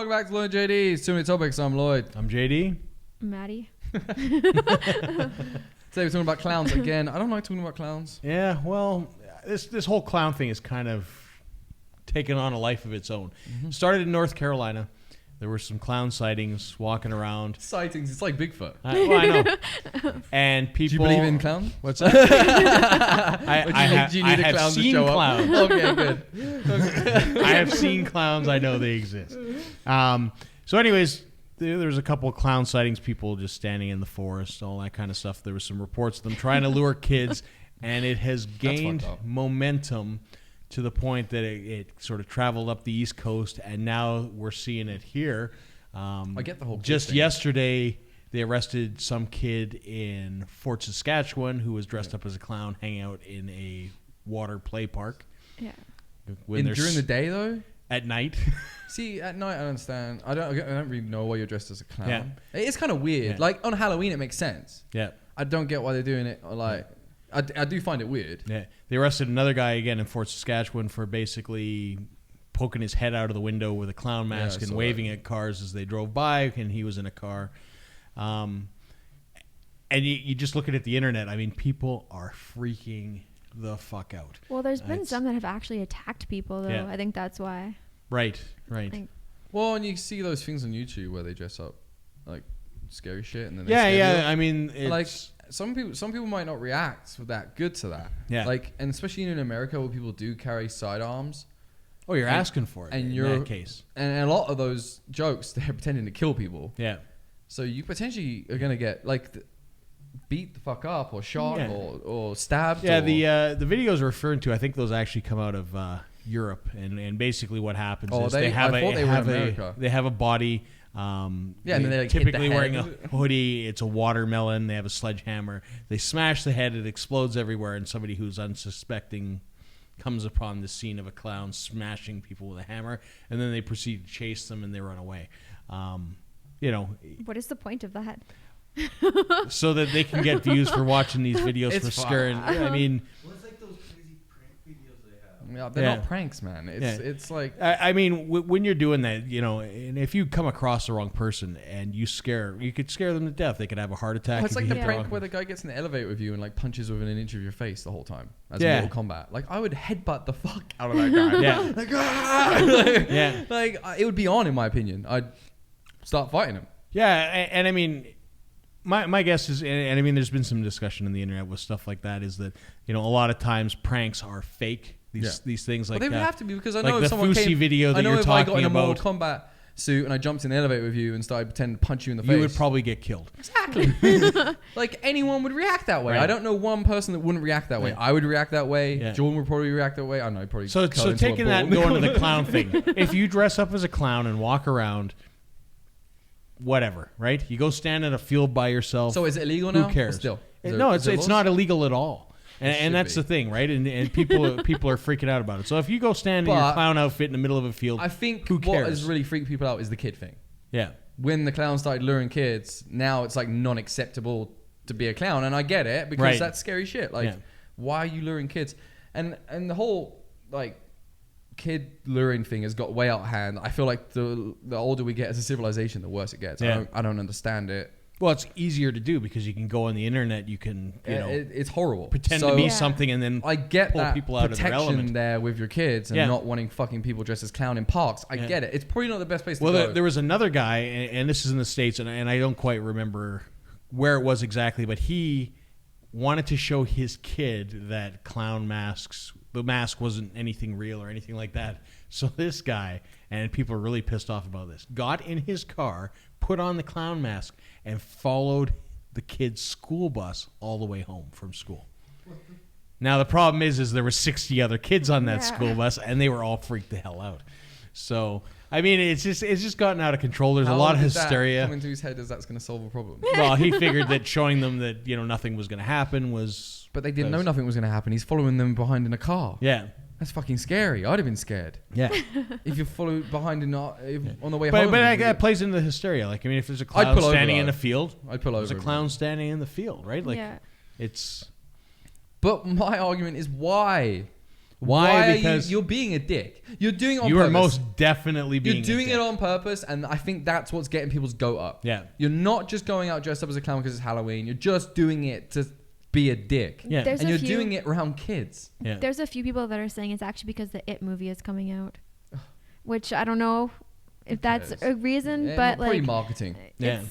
welcome back to Lloyd JD. Too many topics. I'm Lloyd. I'm JD. Maddie. Today we're talking about clowns again. I don't like talking about clowns. Yeah, well, this whole clown thing is kind of taken on a life of its own. Mm-hmm. Started in North Carolina. There were some clown sightings walking around. Sightings. It's like Bigfoot. I know. And people. Do you believe in clowns? What's that? Do you need a have clown to seen show clowns. up? Okay, good. I have seen clowns. I know they exist. So, anyways, there's a couple of clown sightings. People just standing in the forest, all that kind of stuff. There was some reports of them trying to lure kids, and it has gained momentum to the point that it sort of traveled up the East Coast, and now we're seeing it here. I get the whole just thing. Yesterday, they arrested some kid in Fort Saskatchewan who was dressed up as a clown, hanging out in a water play park. Yeah. During the day, though? At night. See, at night, I understand. I don't really know why you're dressed as a clown. Yeah. It's kind of weird. Yeah. Like, on Halloween, it makes sense. Yeah. I don't get why they're doing it. Like, I do find it weird. Yeah. They arrested another guy again in Fort Saskatchewan for basically poking his head out of the window with a clown mask and waving at cars as they drove by, and he was in a car. And you just look at the internet. I mean, people are freaking the fuck out. Well, there's been some that have actually attacked people, though. Yeah. I think that's why. Right. Well, and you see those things on YouTube where they dress up like scary shit, and then I mean, it's, like some people might not react that good to that. Yeah. Like, and especially in America where people do carry sidearms. Oh, you're asking for it. And in that case, and a lot of those jokes, they're pretending to kill people. Yeah. So you potentially are gonna get beat the fuck up or shot or stabbed. Yeah. The videos are referring to, I think those actually come out of Europe, and basically what happens is they have a body. And then they typically wearing a hoodie. It's a watermelon. They have a sledgehammer. They smash the head. It explodes everywhere, and somebody who's unsuspecting comes upon the scene of a clown smashing people with a hammer, and then they proceed to chase them, and they run away. What is the point of that? So that they can get views for watching these videos for scaring. I mean, Well, it's like those crazy prank videos they have. Yeah, they're not pranks, man. It's like I mean, when you're doing that, and if you come across the wrong person and you could scare them to death. They could have a heart attack. it's like the prank where the guy gets in the elevator with you and like punches within an inch of your face the whole time as Mortal Kombat. Like, I would headbutt the fuck out of that guy. Like, it would be on, in my opinion. I'd start fighting him. Yeah, and I mean, my guess is, and I mean, there's been some discussion on the internet with stuff like that, is that a lot of times pranks are fake. These things like they would have to be, because I like know the if someone Fusi video that you're if talking I got in a about, Mortal Kombat suit and I jumped in the elevator with you and started pretending to punch you in the face, you would probably get killed. Exactly. Like, anyone would react that way. Right. I don't know one person that wouldn't react that way. I would react that way. Yeah. Jordan would probably react that way. I don't know. Probably. So taking that and going to the clown thing. If you dress up as a clown and walk around, whatever, right? You go stand in a field by yourself. So is it illegal now? Who cares? Still? No, it's not illegal at all. And that's the thing, right? And people are freaking out about it. So if you go stand in your clown outfit in the middle of a field, I think who cares? what has really freaked people out is the kid thing. Yeah. When the clown started luring kids, now it's like non-acceptable to be a clown, and I get it, because that's scary shit. Like, why are you luring kids? And the whole like kid luring thing has got way out of hand. I feel like the older we get as a civilization, the worse it gets. Yeah. I don't understand it. Well, it's easier to do because you can go on the internet. You can, it's horrible. Pretend to be something and then I get pull that people out of their protection element there with your kids and not wanting fucking people dressed as clown in parks. I get it. It's probably not the best place to go. Well, there was another guy, and this is in the States, and I don't quite remember where it was exactly, but he wanted to show his kid that clown masks, the mask wasn't anything real or anything like that. So this guy, and people are really pissed off about this, got in his car, put on the clown mask, and followed the kid's school bus all the way home from school. Now the problem is there were 60 other kids on that school bus, and they were all freaked the hell out. So I mean, it's just gotten out of control. There's a lot of hysteria. Come into his head as that's going to solve a problem. Well, he figured that showing them that nothing was going to happen was. But they didn't know nothing was going to happen. He's following them behind in a car. Yeah. That's fucking scary. I'd have been scared. Yeah. If you follow behind on the way home. But that plays into the hysteria. Like, I mean, if there's a clown standing in a field, I'd pull over. There's a clown standing in the field, right? Like, it's. But my argument is why Why? Because you're being a dick. You're doing it on you purpose. are most definitely being. You're doing it on purpose, and I think that's what's getting people's goat up. Yeah. You're not just going out dressed up as a clown because it's Halloween. You're just doing it to be a dick. Yeah. And you're doing it around kids. Yeah. There's a few people that are saying it's actually because the It movie is coming out, which I don't know if that's a reason, but probably like marketing. Yeah.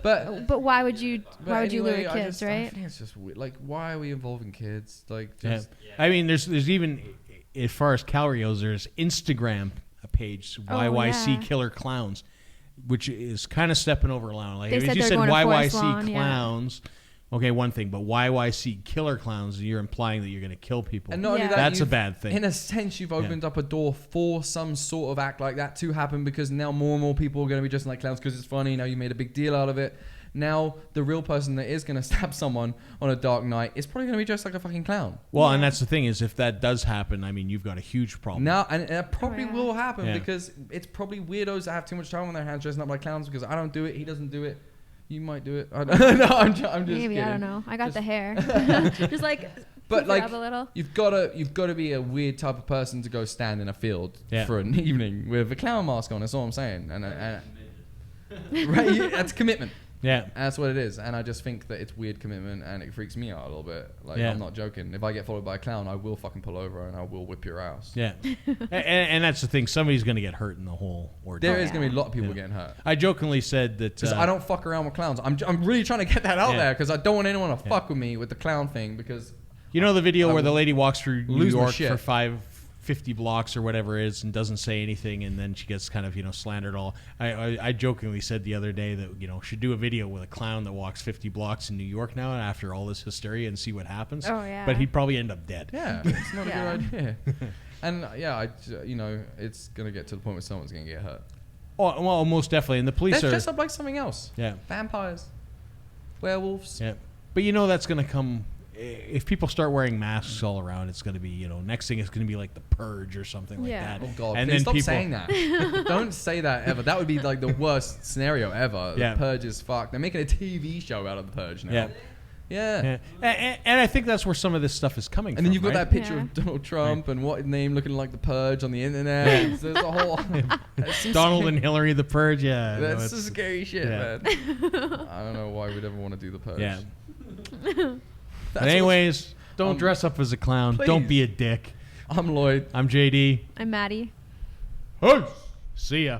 But why would you lure kids, I right? think it's just weird. Like, why are we involving kids? Like, Yeah. just I mean, there's even, as far as calorie goes, there's Instagram page, YYC Killer Clowns, which is kind of stepping over a line. Like, They if said you they're said going to Forest YYC Lawn, Clowns, okay, one thing, but YYC Killer Clowns, you're implying that you're going to kill people. And not only Yeah. that, That's a you've- bad thing. In a sense, you've opened up a door for some sort of act like that to happen because now more and more people are going to be dressing like clowns because it's funny. Now you made a big deal out of it. Now the real person that is going to stab someone on a dark night is probably going to be dressed like a fucking clown. Well, and that's the thing is, if that does happen, I mean, you've got a huge problem. Now, and it probably yeah. will happen Yeah. because it's probably weirdos that have too much time on their hands dressing up like clowns because I don't do it, he doesn't do it. You might do it. I don't, no, I'm just Maybe kidding. I don't know. I got Just- the hair, just like. But poof it like, up a little. you've got to be a weird type of person to go stand in a field Yeah. for an evening with a clown mask on. That's all I'm saying. And right, that's commitment. Yeah. That's what it is. And I just think that it's weird commitment and it freaks me out a little bit. Like, Yeah. I'm not joking. If I get followed by a clown, I will fucking pull over and I will whip your ass. Yeah. and that's the thing. Somebody's going to get hurt in the whole ordeal. There is going to be a lot of people Yeah. getting hurt. I jokingly said that. Because I don't fuck around with clowns. I'm really trying to get that out Yeah. there because I don't want anyone to fuck with me with the clown thing because You know the video I where the will lady walks through New lose my York shit. for 50 blocks or whatever it is and doesn't say anything, and then she gets kind of, slandered all. I jokingly said the other day that, should do a video with a clown that walks 50 blocks in New York now after all this hysteria and see what happens. Oh, yeah. But he'd probably end up dead. yeah, it's not Yeah. a good idea. And it's going to get to the point where someone's going to get hurt. Oh, well, most definitely. And the police Let's are. dress up like something else. Yeah. Vampires. Werewolves. Yeah. But that's going to come. If people start wearing masks all around, it's going to be, next thing is going to be like the Purge or something like Yeah. that. Oh God! And Please then stop saying that. Don't say that ever. That would be like the worst scenario ever. Yeah. The Purge is fucked. They're making a TV show out of the Purge now. Yeah. Yeah. Yeah. And I think that's where some of this stuff is coming from. And then you've got right? that picture Yeah. of Donald Trump and what name looking like the Purge on the internet. So there's a whole that's some Donald scary- and Hillary the Purge. Yeah. no, That's it's- some scary shit, yeah. man. I don't know why we'd ever want to do the Purge. Yeah. That's But anyways, don't um, dress up as a clown. Don't please. be a dick. I'm Lloyd. I'm JD. I'm Maddie. Hey, see ya.